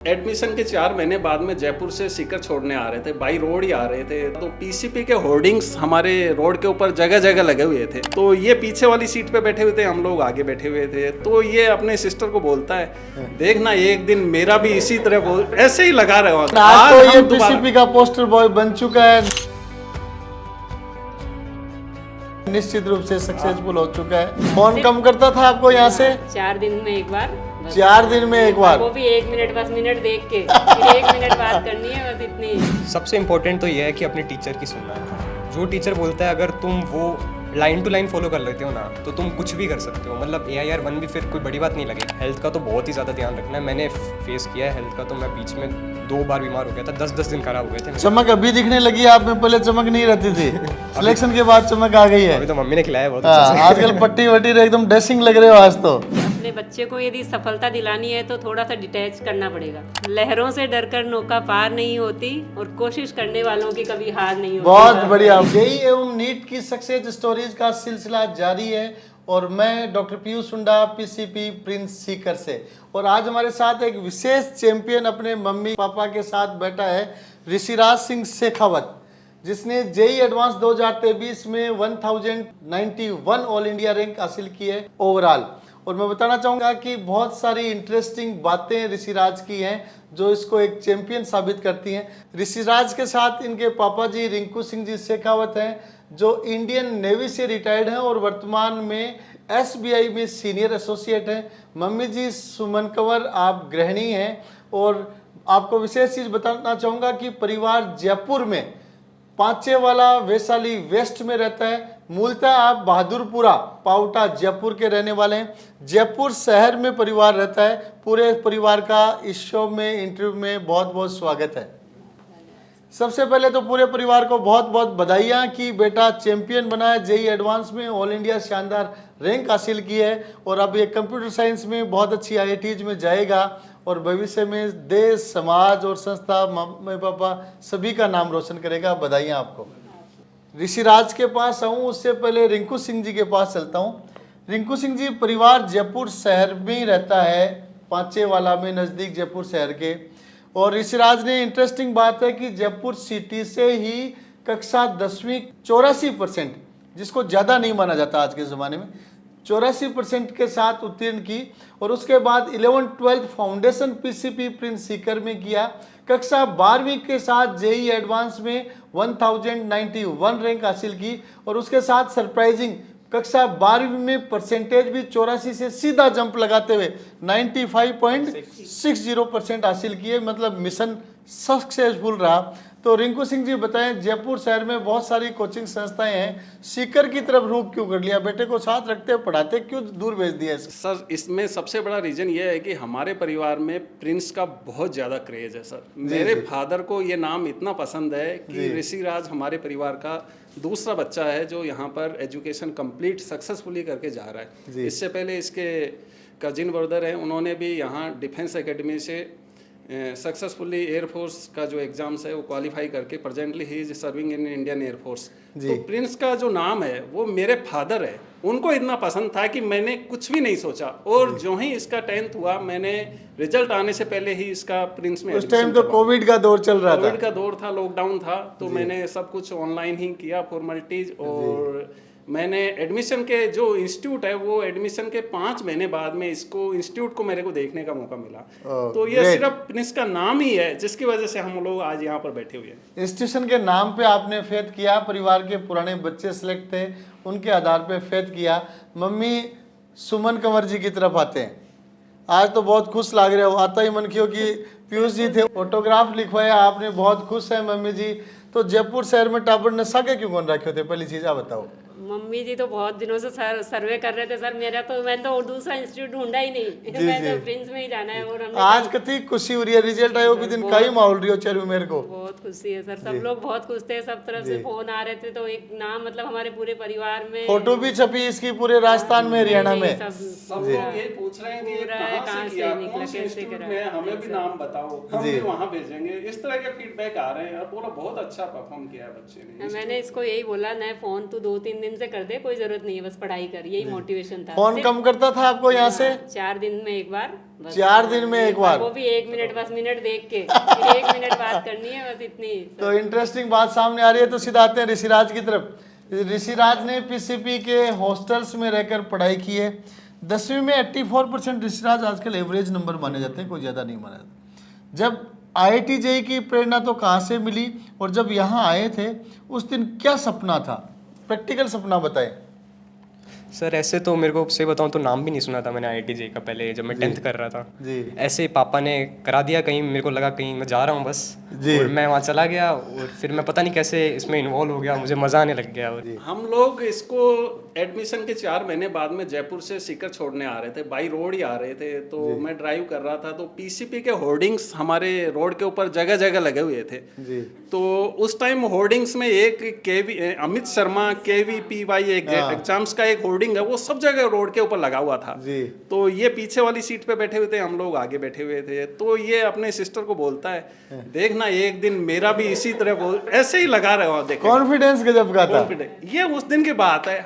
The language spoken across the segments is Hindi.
एडमिशन के 4 महीने बाद में जयपुर से सीकर छोड़ने आ रहे थे, बाई रोड ही आ रहे थे, तो पीसीपी के होर्डिंग्स हमारे रोड के ऊपर जगह जगह लगे हुए थे। तो ये पीछे वाली सीट पे बैठे हुए थे, हम लोग आगे बैठे हुए थे। तो ये अपने सिस्टर को बोलता है, देखना एक दिन मेरा भी इसी तरह ऐसे ही लगा रहा हूँ। आज तो ये पीसीपी का पोस्टर बॉय बन चुका है, निश्चित रूप से सक्सेसफुल हो चुका है। कौन कम करता था आपको यहाँ से? 4 दिन में एक बार, 4 दिन में एक बार, वो भी 1 मिनट, बस मिनट देख के फिर 1 मिनट बात करनी है, बस इतनी। सबसे इम्पोर्टेंट तो ये है कि अपने टीचर की सुनना है। जो टीचर बोलता है अगर तुम वो लाइन टू लाइन फॉलो कर लेते हो ना, तो तुम कुछ भी कर सकते हो। मतलब AIR 1 भी फिर कोई बड़ी बात नहीं लगे। हेल्थ का तो बहुत ही ज़्यादा ध्यान रखना है। मैंने फेस किया है हेल्थ का, तो मैं बीच में 2 बार बीमार हो गया था, 10-10 दिन खराब हो गए थे। चमक अभी दिखने लगी आप में, पहले चमक नहीं रहती थी, सिलेक्शन के बाद चमक आ गई है। अभी तो मम्मी ने खिलाया बहुत अच्छा से। आजकल पट्टी वट्टी एकदम ड्रेसिंग लग रहे हो आज तो। अपने बच्चे को यदि सफलता दिलानी है तो थोड़ा सा डिटैच करना पड़ेगा। लहरों से डरकर नौका पार नहीं होती और कोशिश करने वालों की कभी हार नहीं होती। बहुत बढ़िया। जेईई एवं नीट की सक्सेस स्टोरीज का सिलसिला जारी है और मैं डॉक्टर पीयूष हुंडा, पीसीपी प्रिंस सीकर से। और आज हमारे साथ एक विशेष चैंपियन अपने मम्मी पापा के साथ बैठा है, ऋषिराज सिंह शेखावत, जिसने जेईई एडवांस 2023 में 1091 ऑल इंडिया रैंक हासिल की है ओवरऑल। और मैं बताना चाहूँगा कि बहुत सारी इंटरेस्टिंग बातें ऋषिराज की हैं जो इसको एक चैंपियन साबित करती हैं। ऋषिराज के साथ इनके पापा जी रिंकू सिंह जी शेखावत हैं, जो इंडियन नेवी से रिटायर्ड हैं और वर्तमान में SBI में सीनियर एसोसिएट हैं। मम्मी जी सुमन कंवर, आप गृहिणी हैं। और आपको विशेष चीज़ बताना चाहूँगा कि परिवार जयपुर में पांचेवाला वैशाली वेस्ट में रहता है। मूलतः आप बहादुरपुरा पाउटा जयपुर के रहने वाले हैं। जयपुर शहर में परिवार रहता है। पूरे परिवार का इस शो में, इंटरव्यू में बहुत बहुत स्वागत है। सबसे पहले तो पूरे परिवार को बहुत बहुत बधाइयाँ कि बेटा चैंपियन बना है, जेईई एडवांस में ऑल इंडिया शानदार रैंक हासिल की है और अब ये कंप्यूटर साइंस में बहुत अच्छी IITs में जाएगा और भविष्य में देश, समाज और संस्था, मम्मी पापा सभी का नाम रोशन करेगा। बधाइयाँ आपको। ऋषिराज के पास आऊँ उससे पहले रिंकू सिंह जी के पास चलता हूँ। रिंकू सिंह जी, परिवार जयपुर शहर में ही रहता है, पांचेवाला में, नज़दीक जयपुर शहर के। और ऋषिराज ने इंटरेस्टिंग बात है कि जयपुर सिटी से ही कक्षा 10वीं 84%, जिसको ज़्यादा नहीं माना जाता आज के ज़माने में, 84% के साथ उत्तीर्ण की। और उसके बाद 11th-12th foundation PCP Prince Sikar में किया। कक्षा 12वीं के साथ जेईई एडवांस में 1091 रैंक हासिल की और उसके साथ सरप्राइजिंग कक्षा 12वीं में परसेंटेज भी 84 से सीधा जंप लगाते हुए 95.60% हासिल किए। मतलब मिशन सक्सेसफुल रहा। तो रिंकू सिंह जी बताएं, जयपुर शहर में बहुत सारी कोचिंग संस्थाएं हैं, सीकर की तरफ रुख क्यों कर लिया? बेटे को साथ रखते पढ़ाते क्यों दूर भेज दिया? सर, इसमें सबसे बड़ा रीज़न ये है कि हमारे परिवार में प्रिंस का बहुत ज़्यादा क्रेज है सर। मेरे फादर को ये नाम इतना पसंद है कि ऋषिराज हमारे परिवार का दूसरा बच्चा है जो यहाँ पर एजुकेशन कंप्लीट सक्सेसफुली करके जा रहा है। इससे पहले इसके कजिन ब्रदर हैं, उन्होंने भी यहाँ डिफेंस एकेडमी से सक्सेसफुली एयरफोर्स का जो एग्ज़ाम्स है वो क्वालिफाई करके presently he is serving in Indian air force. तो प्रिंस का जो नाम है वो मेरे फादर है, उनको इतना पसंद था कि मैंने कुछ भी नहीं सोचा। और जो ही इसका 10th हुआ, मैंने रिजल्ट आने से पहले ही इसका प्रिंस में, उस टाइम तो कोविड का दौर चल रहा था, कोविड का दौर था, लॉकडाउन था, तो मैंने सब कुछ ऑनलाइन ही किया फॉर्मेलिटीज। और मैंने एडमिशन के जो इंस्टीट्यूट है वो एडमिशन के 5 महीने बाद में इसको इंस्टीट्यूट को मेरे को देखने का मौका मिला। तो ये सिर्फ प्रिंस का नाम ही है जिसकी वजह से हम लोग आज यहाँ पर बैठे हुए हैं। इंस्टीट्यूशन के नाम पे आपने फेथ किया, परिवार के पुराने बच्चे सिलेक्ट थे उनके आधार पे फेथ किया। मम्मी सुमन कंवर जी की तरफ आते हैं। आज तो बहुत खुश लग रहे हो, आता ही मन किया कि पीयूष जी थे, ऑटोग्राफ लिखवाया आपने, बहुत खुश है मम्मी जी। तो जयपुर शहर में टाबर नशा के क्यों कौन रखे थे? पहली चीज आप बताओ। मम्मी जी तो बहुत दिनों से सर्वे कर रहे थे सर। मैंने तो दूसरा इंस्टीट्यूट ढूंढा ही नहीं, मैं तो प्रिंस में ही जाना है। और आज कति खुशी हो रही है, रिजल्ट आयो भी दिन कई माहौल रही हो चलो मेरे को। बहुत खुशी है सर, सब लोग बहुत खुश थे, सब तरफ से फोन आ रहे थे। तो एक नाम, मतलब हमारे पूरे परिवार में फोटो भी छपी इसकी पूरे राजस्थान में, हरियाणा में। सब लोग ये पूछ रहे हैं कि कहाँ से किया, कौन से इंस्टीट्यूट में, हमें भी नाम बताओ, हम भी वहाँ भेजेंगे। इस तरह के फीडबैक आ रहे हैं और पूरा बहुत अच्छा परफॉर्म किया है बच्चे ने। मैंने इसको यही बोला, नए फोन तू 2-3 दिन दिन से कर दे, कोई जरूरत नहीं है, बस पढ़ाई कर, यही मोटिवेशन था। फोन कम करता था आपको यहाँ से? 4 दिन में एक बार, बस 4 दिन में एक बार, वो भी 1 मिनट, बस मिनट देख के फिर 1 मिनट बात करनी है, बस इतनी। तो इंटरेस्टिंग बात सामने आ रही है, तो सीधा आते हैं ऋषिराज की तरफ। ऋषिराज ने पीसीपी के हॉस्टल्स में रहकर पढ़ाई की है। 10वीं में 84% ऋषिराज आजकल एवरेज नंबर माने जाते हैं, कोई ज़्यादा नहीं माना जाता। जब IIT JEE की प्रेरणा तो कहाँ से मिली, और जब यहाँ आए थे उस दिन क्या सपना था, प्रैक्टिकल सपना बताएं। सर ऐसे तो मेरे को सही बताऊं तो नाम भी नहीं सुना था मैंने IIT JEE का पहले, जब मैं 10th कर रहा था जी। ऐसे ही पापा ने करा दिया, कहीं मेरे को लगा कहीं मैं जा रहा हूँ बस जी। और मैं वहाँ चला गया, और फिर मैं पता नहीं कैसे इसमें इन्वॉल्व हो गया, मुझे मज़ा आने लग गया। और हम लोग इसको एडमिशन के 4 महीने बाद में जयपुर से सीकर छोड़ने आ रहे थे, बाई रोड ही आ रहे थे, तो मैं ड्राइव कर रहा था, तो पीसीपी के होर्डिंग्स हमारे रोड के ऊपर जगह जगह लगे हुए थे जी। तो उस टाइम होर्डिंग्स में एक अमित शर्मा KVPY एग्जाम्स का एक होर्डिंग है, वो सब जगह रोड के ऊपर लगा हुआ था जी। तो ये पीछे वाली सीट पे बैठे हुए थे, हम लोग आगे बैठे हुए थे, तो ये अपने सिस्टर को बोलता है देखना एक दिन मेरा भी इसी तरह ऐसे ही लगा रहा, देखो कॉन्फिडेंस गजब का था। ये उस दिन की बात है,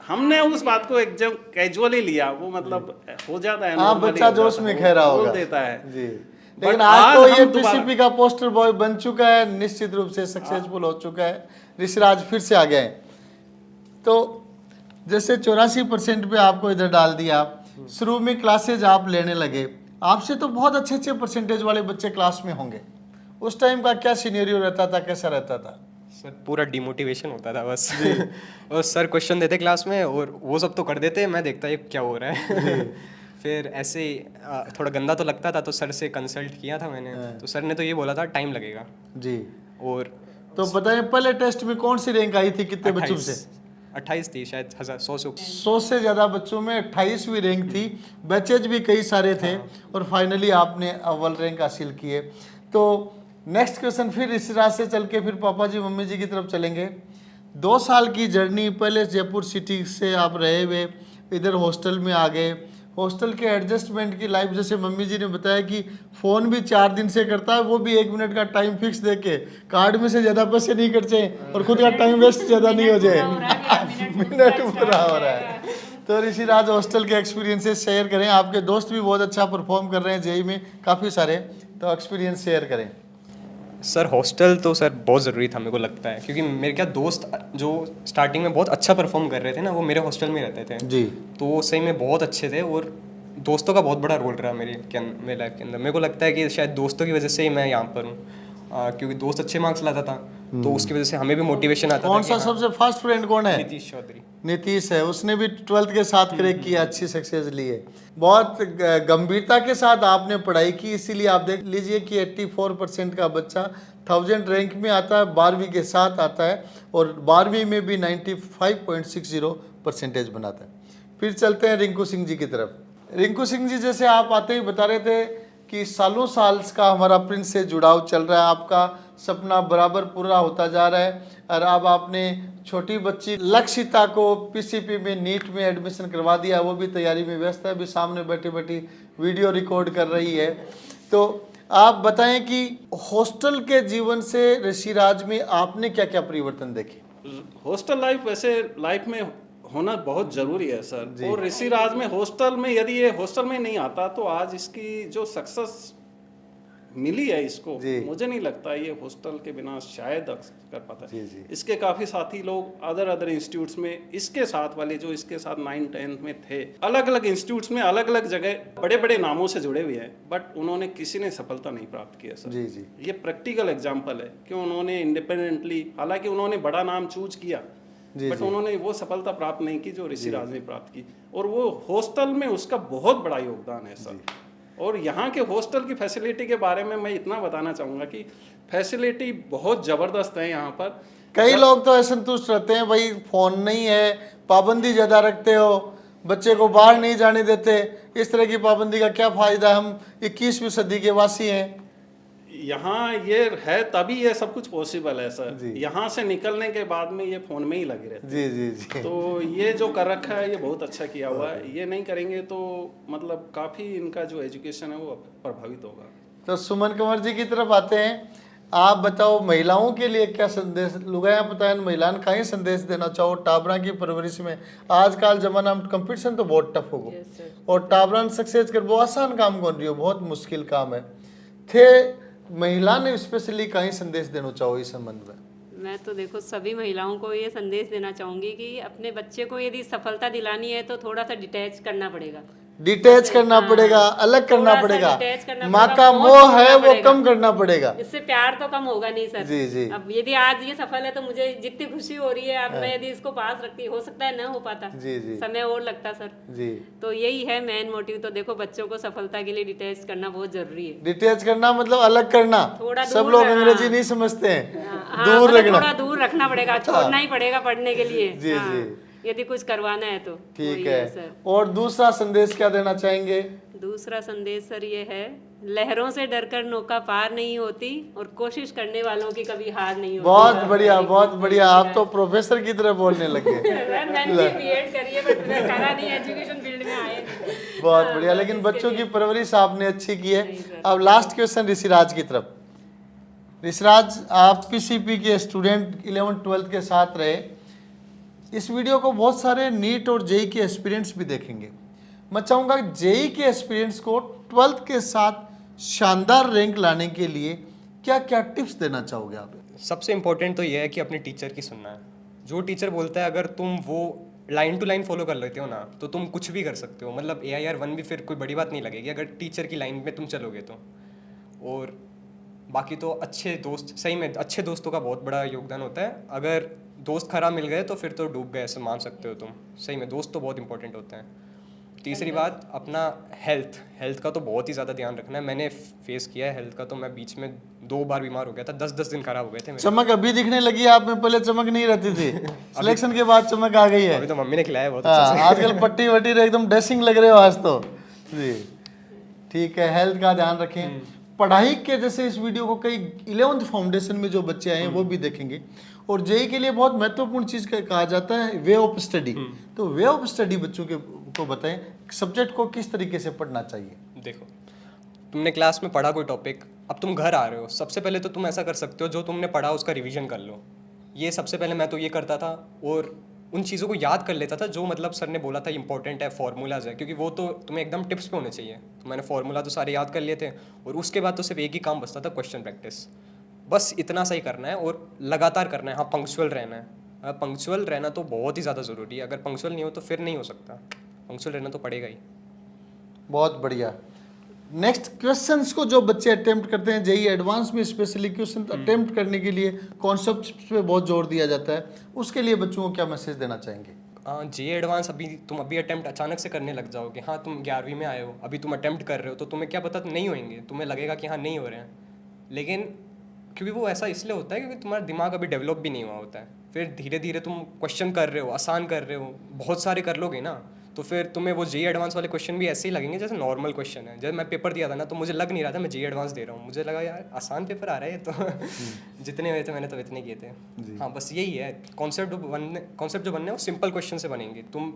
हमने उस बात को एकदम कैजुअली लिया, वो मतलब हो जाता है, हाँ, बच्चा जोश में कह रहा होगा, बोल देता है जी। लेकिन आज तो ये पीसीपी का पोस्टर बॉय बन चुका है, निश्चित रूप से सक्सेसफुल हो चुका है। ऋषिराज फिर से आ गए। तो जैसे 84% पे आपको इधर डाल दिया, शुरू में क्लासेज आप लेने लगे, आपसे तो बहुत अच्छे अच्छे परसेंटेज वाले बच्चे क्लास में होंगे, उस टाइम का क्या सिनेरियो रहता था, कैसा रहता था? सर पूरा डिमोटिवेशन होता था बस और सर क्वेश्चन देते क्लास में और वो सब तो कर देते, मैं देखता ये क्या हो रहा है फिर ऐसे ही थोड़ा गंदा तो लगता था, तो सर से कंसल्ट किया था मैंने, तो सर ने तो ये बोला था टाइम लगेगा जी। और तो बताइए पहले टेस्ट में कौन सी रैंक आई थी, कितने बच्चों से? 28 थी शायद, 100 से ज़्यादा बच्चों में 28वीं रैंक थी, बैचेज भी कई सारे थे और फाइनली आपने अव्वल रैंक हासिल किए। तो नेक्स्ट क्वेश्चन फिर ऋषिराज से चल के फिर पापा जी मम्मी जी की तरफ चलेंगे। 2 साल की जर्नी, पहले जयपुर सिटी से आप रहे हुए, इधर हॉस्टल में आ गए, हॉस्टल के एडजस्टमेंट की लाइफ, जैसे मम्मी जी ने बताया कि फ़ोन भी 4 दिन से करता है, वो भी 1 मिनट का टाइम फिक्स दे के, कार्ड में से ज़्यादा पैसे नहीं खर्चे और खुद का टाइम वेस्ट ज़्यादा नहीं हो जाए, मिनट पूरा हो रहा है। तो ऋषिराज हॉस्टल के एक्सपीरियंसेस शेयर करें, आपके दोस्त भी बहुत अच्छा परफॉर्म कर रहे हैं JEE में काफ़ी सारे, तो एक्सपीरियंस शेयर करें। सर हॉस्टल तो सर बहुत ज़रूरी था मेरे को लगता है, क्योंकि मेरे क्या दोस्त जो स्टार्टिंग में बहुत अच्छा परफॉर्म कर रहे थे ना, वो मेरे हॉस्टल में रहते थे जी। तो वो सही में बहुत अच्छे थे और दोस्तों का बहुत बड़ा रोल रहा मेरे लाइफ के अंदर। मेरे को लगता है कि शायद दोस्तों की वजह से ही मैं यहाँ पर हूँ, क्योंकि दोस्त अच्छे मार्क्स लाता था तो उसकी वजह से हमें भी मोटिवेशन आता था। कौन सा सबसे फर्स्ट फ्रेंड कौन है? नीतीश चौधरी। नीतीश है, उसने भी 12th के साथ क्रैक किया, अच्छी सक्सेस ली है। बहुत गंभीरता के साथ आपने पढ़ाई की, इसीलिए आप देख लीजिए कि 84% का बच्चा 1000 रैंक में आता है, 12वीं के साथ आता है और 12वीं में भी 95.60 परसेंटेज बनाता है। फिर चलते हैं रिंकू सिंह जी की तरफ। रिंकू सिंह जी, जैसे आप आते ही बता रहे थे कि सालों साल का हमारा प्रिंस से जुड़ाव चल रहा है, आपका सपना बराबर पूरा होता जा रहा है और अब आपने छोटी बच्ची लक्षिता को पीसीपी में नीट में एडमिशन करवा दिया, वो भी तैयारी में व्यस्त है, अभी सामने बैठी बैठी वीडियो रिकॉर्ड कर रही है। तो आप बताएं कि हॉस्टल के जीवन से ऋषिराज में आपने क्या क्या परिवर्तन देखे? हॉस्टल लाइफ वैसे लाइफ में होना बहुत ज़रूरी है सर, और ऋषिराज में हॉस्टल में यदि ये हॉस्टल में नहीं आता तो आज इसकी जो सक्सेस मिली है इसको, मुझे नहीं लगता ये हॉस्टल के बिना शायद कर पाता है। इसके काफ़ी साथी लोग अदर इंस्टीट्यूट्स में इसके साथ वाले जो इसके साथ 9th-10th में थे, अलग अलग इंस्टीट्यूट्स में अलग अलग जगह बड़े बड़े नामों से जुड़े हुए हैं, बट उन्होंने किसी ने सफलता नहीं प्राप्त की है सर। ये प्रैक्टिकल एग्जाम्पल है कि उन्होंने इंडिपेंडेंटली, हालांकि उन्होंने बड़ा नाम चूज किया, बट उन्होंने वो सफलता प्राप्त नहीं की जो ऋषिराज ने प्राप्त की, और वो हॉस्टल में उसका बहुत बड़ा योगदान है सर। और यहाँ के हॉस्टल की फैसिलिटी के बारे में मैं इतना बताना चाहूँगा कि फैसिलिटी बहुत ज़बरदस्त है यहाँ पर। कई लोग तो असंतुष्ट रहते हैं, भाई फ़ोन नहीं है, पाबंदी ज़्यादा रखते हो, बच्चे को बाहर नहीं जाने देते, इस तरह की पाबंदी का क्या फ़ायदा, हम 21वीं सदी के वासी हैं। यहाँ ये है तभी ये सब कुछ पॉसिबल है सर, यहाँ से निकलने के बाद में ये फ़ोन में ही लगे रहते हैं। जी। तो ये जो कर रखा है ये बहुत अच्छा किया हुआ है, ये नहीं करेंगे तो मतलब काफ़ी इनका जो एजुकेशन है वो प्रभावित होगा। तो सुमन कंवर जी की तरफ आते हैं। आप बताओ महिलाओं के लिए क्या संदेश लुगाया पता है महिलाओं का संदेश देना चाहो टाबरा की परवरिश में आजकल जमाना में कंपटीशन तो बहुत टफ होगा और टाबरा सक्सेस कर वो आसान काम कर रही हो बहुत मुश्किल काम है थे महिला ने स्पेशली कहीं संदेश देना चाहो इस संबंध में मैं तो देखो सभी महिलाओं को ये संदेश देना चाहूंगी कि अपने बच्चे को यदि सफलता दिलानी है तो थोड़ा सा डिटैच करना पड़ेगा डिटैच करना पड़ेगा अलग करना थोड़ा सा पड़ेगा detach करना माँ पड़ेगा, का बहुत मोह करना है वो पड़ेगा। कम करना पड़ेगा इससे प्यार तो कम होगा नहीं सर जी जी अब यदि आज ये सफल है तो मुझे जितनी खुशी हो रही है अब मैं यदि इसको पास रखती हो सकता है न हो पाता जी जी समय और लगता सर जी तो यही है मेन मोटिव तो देखो बच्चों को सफलता के लिए डिटैच करना बहुत जरूरी है डिटैच करना मतलब अलग करना थोड़ा सब दूर लोग रहना। अंग्रेजी नहीं समझते हैं हाँ, दूर मतलब रखना थोड़ा दूर रखना पड़ेगा छोड़ना ही पड़ेगा पढ़ने के लिए जी, हाँ, जी। यदि कुछ करवाना है तो ठीक वही है सर और दूसरा संदेश क्या देना चाहेंगे दूसरा संदेश सर ये है लहरों से डरकर नौका पार नहीं होती और कोशिश करने वालों की कभी हार नहीं होती बहुत बढ़िया आप तो प्रोफेसर की तरह बोलने लगे सर मैंने बीएड करी है बट मैं करा नहीं एजुकेशन फील्ड में आए नहीं बहुत बढ़िया लेकिन बच्चों की परवरिश आपने अच्छी की है अब लास्ट क्वेश्चन ऋषिराज की तरफ ऋषिराज आप पीसीपी के स्टूडेंट 11th-12th के साथ रहे इस वीडियो को बहुत सारे नीट और जेई के एस्पिरेंट्स भी देखेंगे मैं चाहूँगा जेई के एस्पिरेंट्स को 12th के साथ शानदार रैंक लाने के लिए क्या क्या टिप्स देना चाहोगे आप सबसे इम्पोर्टेंट तो ये है कि अपने टीचर की सुनना है जो टीचर बोलता है अगर तुम वो लाइन टू लाइन फॉलो कर लेते हो ना तो तुम कुछ भी कर सकते हो मतलब AIR-1 भी फिर कोई बड़ी बात नहीं लगेगी अगर टीचर की लाइन में तुम चलोगे तो और बाकी तो अच्छे दोस्त सही में अच्छे दोस्तों का बहुत बड़ा योगदान होता है अगर दोस्त खराब मिल गए तो फिर तो डूब गए ऐसे मान सकते हो तुम सही में दोस्त तो बहुत इंपॉर्टेंट होते हैं तीसरी बात अपना हेल्थ का तो बहुत ही ज़्यादा ध्यान रखना है मैंने फेस किया है हेल्थ का तो मैं बीच में 2 बार बीमार हो गया था 10-10 दिन खराब हो गए थे मेरे चमक अभी दिखने लगी है आप में पहले चमक नहीं रहती थी सिलेक्शन के बाद चमक आ गई है अभी तो मम्मी ने खिलाया बहुत हाँ, आजकल पट्टी वट्टी एकदम ड्रेसिंग लग रहे हो आज तो जी ठीक है हेल्थ का ध्यान रखें पढ़ाई के जैसे इस वीडियो को कई 11th फाउंडेशन में जो बच्चे आए हैं वो भी देखेंगे और जेई के लिए बहुत महत्वपूर्ण चीज कहा जाता है वे ऑफ स्टडी तो वे ऑफ स्टडी बच्चों को बताएं सब्जेक्ट को किस तरीके से पढ़ना चाहिए देखो तुमने क्लास में पढ़ा कोई टॉपिक अब तुम घर आ रहे हो सबसे पहले तो तुम ऐसा कर सकते हो जो तुमने पढ़ा उसका रिवीजन कर लो ये सबसे पहले मैं तो ये करता था और उन चीज़ों को याद कर लेता था जो मतलब सर ने बोला था इंपॉर्टेंट है फॉर्मूलाज है क्योंकि वो तो तुम्हें एकदम टिप्स पे होने चाहिए तो मैंने फॉर्मूला तो सारे याद कर लिए थे और उसके बाद तो सिर्फ एक ही काम बचता था क्वेश्चन प्रैक्टिस बस इतना सही करना है और लगातार करना है हाँ पंक्चुअल रहना है पंक्चुअल रहना तो बहुत ही ज़्यादा ज़रूरी है अगर पंक्चुअल नहीं हो तो फिर नहीं हो सकता पंक्चुअल रहना तो पड़ेगा ही बहुत बढ़िया नेक्स्ट क्वेश्चंस को जो बच्चे अटेम्प्ट करते हैं जेई एडवांस में स्पेशली क्वेश्चन अटेम्प्ट करने के लिए कॉन्सेप्ट पे बहुत जोर दिया जाता है उसके लिए बच्चों को क्या मैसेज देना चाहेंगे जेई एडवांस तुम अभी अटेम्प्ट अचानक से करने लग जाओगे हाँ तुम 11वीं में आए हो अभी तुम अटेम्प्ट कर रहे हो तो तुम्हें क्या पता नहीं होंगे तुम्हें लगेगा कि हाँ नहीं हो रहे हैं लेकिन क्योंकि वो ऐसा इसलिए होता है क्योंकि तुम्हारा दिमाग अभी डेवलप भी नहीं हुआ होता है फिर धीरे धीरे तुम क्वेश्चन कर रहे हो आसान कर रहे हो बहुत सारे कर लोगे ना तो फिर तुम्हें वो जेई एडवांस वाले क्वेश्चन भी ऐसे ही लगेंगे जैसे नॉर्मल क्वेश्चन है जब मैं पेपर दिया था ना तो मुझे लग नहीं रहा था मैं जेई एडवांस दे रहा हूँ मुझे लगा यार आसान पेपर आ रहा है तो जितने हुए थे मैंने तो इतने किए थे हाँ बस यही है कॉन्सेप्ट जो बनने वो सिंपल क्वेश्चन से बनेंगे तुम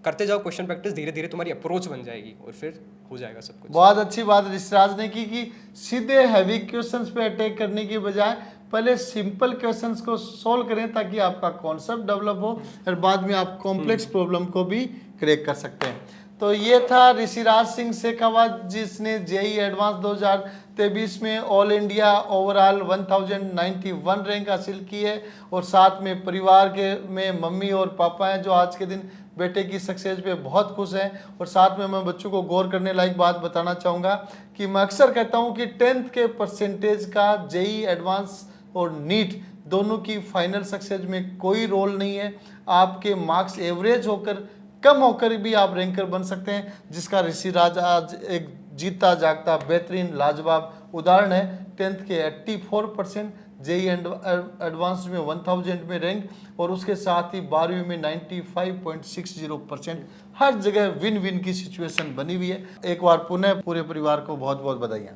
करते जाओ क्वेश्चन प्रैक्टिस धीरे धीरे तुम्हारी अप्रोच बन जाएगी और फिर हो जाएगा सब कुछ बहुत अच्छी बात ऋषिराज ने की कि सीधे हैवी क्वेश्चंस पे अटैक करने की बजाय पहले सिंपल क्वेश्चंस को सॉल्व करें ताकि आपका कॉन्सेप्ट डेवलप हो और बाद में आप कॉम्प्लेक्स प्रॉब्लम को भी क्रैक कर सकते हैं तो ये था ऋषिराज सिंह शेखावत जिसने जेई एडवांस 2023 में ऑल इंडिया ओवरऑल 1091 रैंक हासिल की है और साथ में परिवार के में मम्मी और पापा हैं जो आज के दिन बेटे की सक्सेस पे बहुत खुश हैं और साथ में मैं बच्चों को गौर करने लायक बात बताना चाहूँगा कि मैं अक्सर कहता हूँ कि 10th के परसेंटेज का जेई एडवांस और नीट दोनों की फाइनल सक्सेस में कोई रोल नहीं है आपके मार्क्स एवरेज होकर कम होकर भी आप रैंकर बन सकते हैं जिसका ऋषिराज आज एक जीता जागता बेहतरीन लाजवाब उदाहरण है 10th के 84% जेई एडवांस में 1000 में रैंक और उसके साथ ही 12वीं में 95.60% हर जगह विन विन की सिचुएशन बनी हुई है एक बार पुनः पूरे परिवार को बहुत बहुत बधाइयाँ